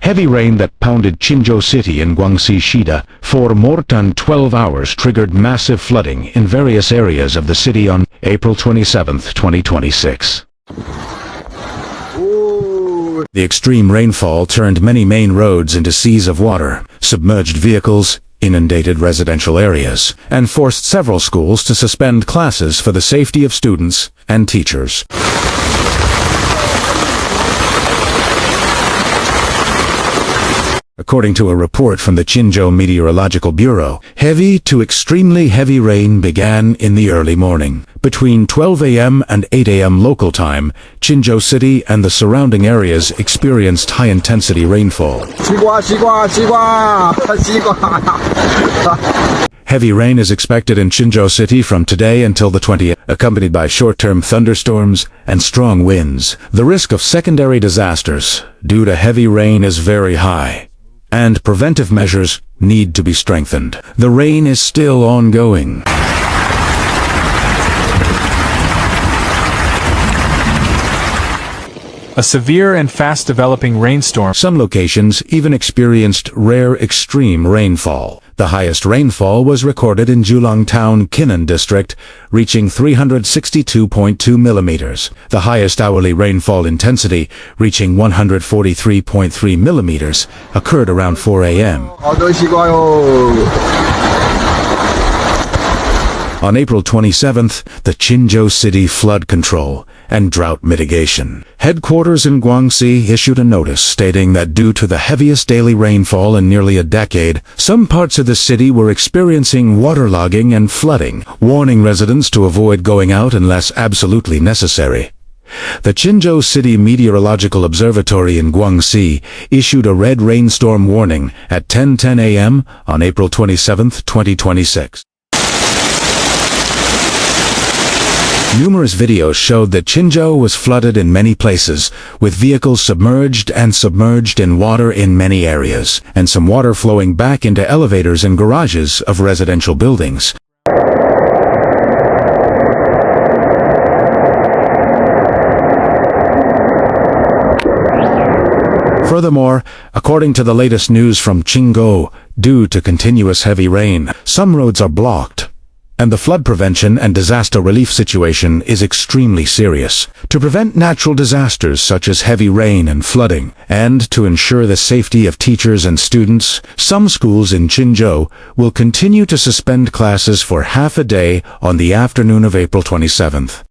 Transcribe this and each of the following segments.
Heavy rain that pounded Qinzhou City in Guangxi Shida for more than 12 hours triggered massive flooding in various areas of the city on April 27, 2026. The extreme rainfall turned many main roads into seas of water, submerged vehicles, inundated residential areas, and forced several schools to suspend classes for the safety of students and teachers. According to a report from the Qinzhou Meteorological Bureau, heavy to extremely heavy rain began in the early morning. Between 12 a.m. and 8 a.m. local time, Qinzhou City and the surrounding areas experienced high-intensity rainfall. Heavy rain is expected in Qinzhou City from today until the 20th, accompanied by short-term thunderstorms and strong winds. The risk of secondary disasters due to heavy rain is very high, and preventive measures need to be strengthened. The rain is still ongoing. A severe and fast-developing rainstorm. Some locations even experienced rare extreme rainfall. The highest rainfall was recorded in Julong Town, Kinnan District, reaching 362.2 millimeters. The highest hourly rainfall intensity, reaching 143.3 millimeters, occurred around 4 a.m. On April 27th, the Qinzhou City Flood Control and Drought Mitigation Headquarters in Guangxi issued a notice stating that due to the heaviest daily rainfall in nearly a decade, some parts of the city were experiencing waterlogging and flooding, warning residents to avoid going out unless absolutely necessary. The Qinzhou City Meteorological Observatory in Guangxi issued a red rainstorm warning at 10:10 a.m. on April 27, 2026. Numerous videos showed that Qinzhou was flooded in many places, with vehicles submerged in water in many areas, and some water flowing back into elevators and garages of residential buildings. Furthermore, according to the latest news from Qinggou, due to continuous heavy rain, some roads are blocked, and the flood prevention and disaster relief situation is extremely serious. To prevent natural disasters such as heavy rain and flooding, and to ensure the safety of teachers and students, some schools in Qinzhou will continue to suspend classes for half a day on the afternoon of April 27th.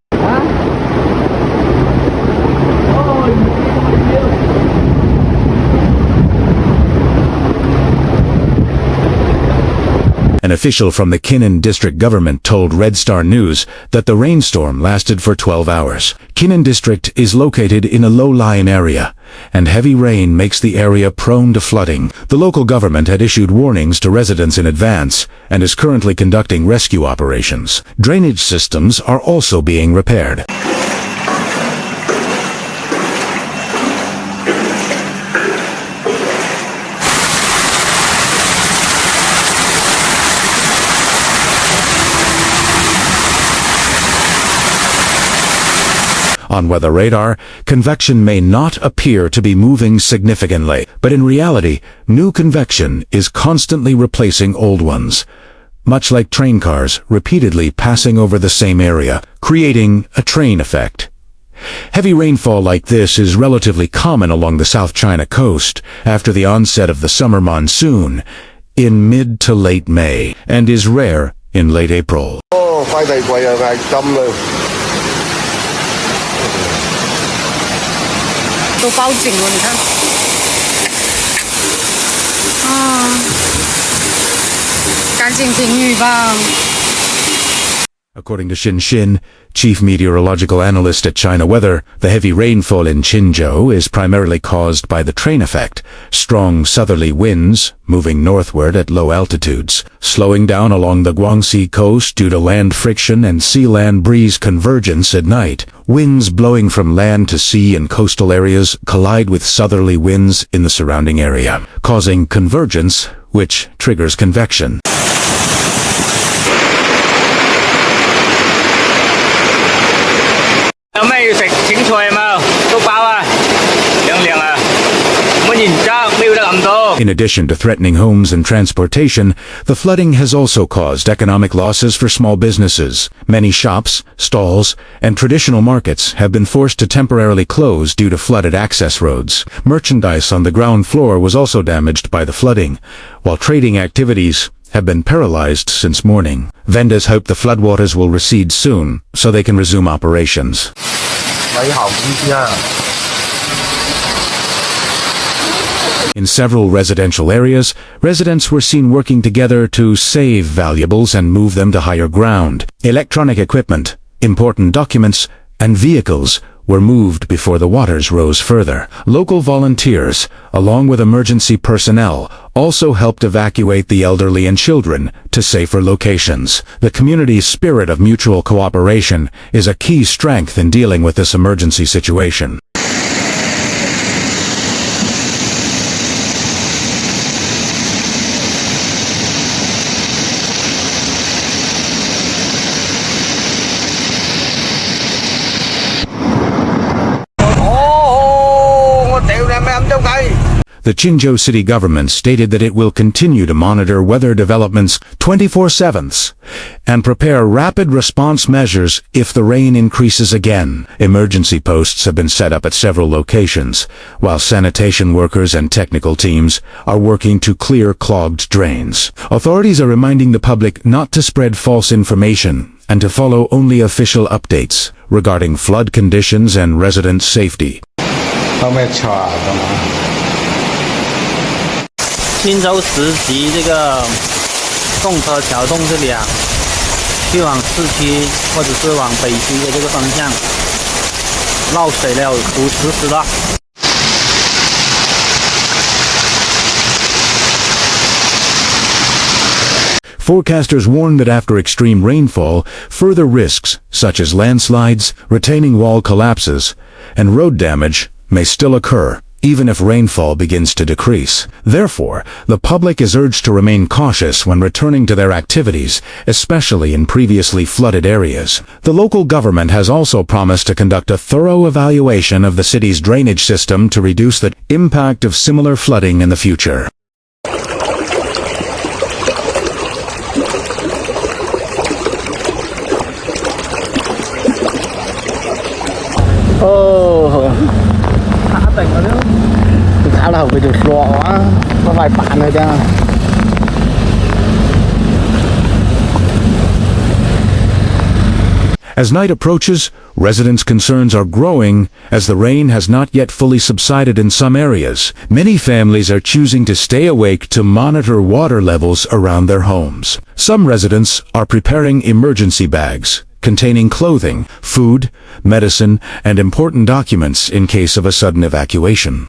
An official from the Kinnan district government told Red Star News that the rainstorm lasted for 12 hours. Kinnan district is located in a low-lying area, and heavy rain makes the area prone to flooding. The local government had issued warnings to residents in advance and is currently conducting rescue operations. Drainage systems are also being repaired. On weather radar, convection may not appear to be moving significantly, but in reality, new convection is constantly replacing old ones, much like train cars repeatedly passing over the same area, creating a train effect. Heavy rainfall like this is relatively common along the South China coast after the onset of the summer monsoon in mid to late May, and is rare in late April. 都包紧了，你看。啊，赶紧停雨吧。 According to Xin Xin, chief meteorological analyst at China Weather, the heavy rainfall in Qinzhou is primarily caused by the train effect, strong southerly winds moving northward at low altitudes, slowing down along the Guangxi coast due to land friction and sea-land breeze convergence at night. Winds blowing from land to sea in coastal areas collide with southerly winds in the surrounding area, causing convergence, which triggers convection. 有咩要食？請菜有冇？粥包啊，涼涼啊，唔好認真，咩 In addition to threatening homes and transportation, the flooding has also caused economic losses for small businesses. Many shops, stalls, and traditional markets have been forced to temporarily close due to flooded access roads. Merchandise on the ground floor was also damaged by the flooding, while trading activities have been paralyzed since morning. Vendors hope the floodwaters will recede soon so they can resume operations. In several residential areas, residents were seen working together to save valuables and move them to higher ground. Electronic equipment, important documents, and vehicles were moved before the waters rose further. Local volunteers, along with emergency personnel, also helped evacuate the elderly and children to safer locations. The community's spirit of mutual cooperation is a key strength in dealing with this emergency situation. The Qinzhou city government stated that it will continue to monitor weather developments 24/7 and prepare rapid response measures if the rain increases again. Emergency posts have been set up at several locations, while sanitation workers and technical teams are working to clear clogged drains. Authorities are reminding the public not to spread false information and to follow only official updates regarding flood conditions and resident safety. 青州市及这个动车桥洞这里啊，去往市区或者是往北区的这个方向，涝水了，堵死死的。Forecasters warn that after extreme rainfall, further risks, such as landslides, retaining wall collapses, and road damage, may still occur, even if rainfall begins to decrease. Therefore, the public is urged to remain cautious when returning to their activities, especially in previously flooded areas. The local government has also promised to conduct a thorough evaluation of the city's drainage system to reduce the impact of similar flooding in the future. As night approaches, residents' concerns are growing as the rain has not yet fully subsided in some areas. Many families are choosing to stay awake to monitor water levels around their homes. Some residents are preparing emergency bags containing clothing, food, medicine, and important documents in case of a sudden evacuation.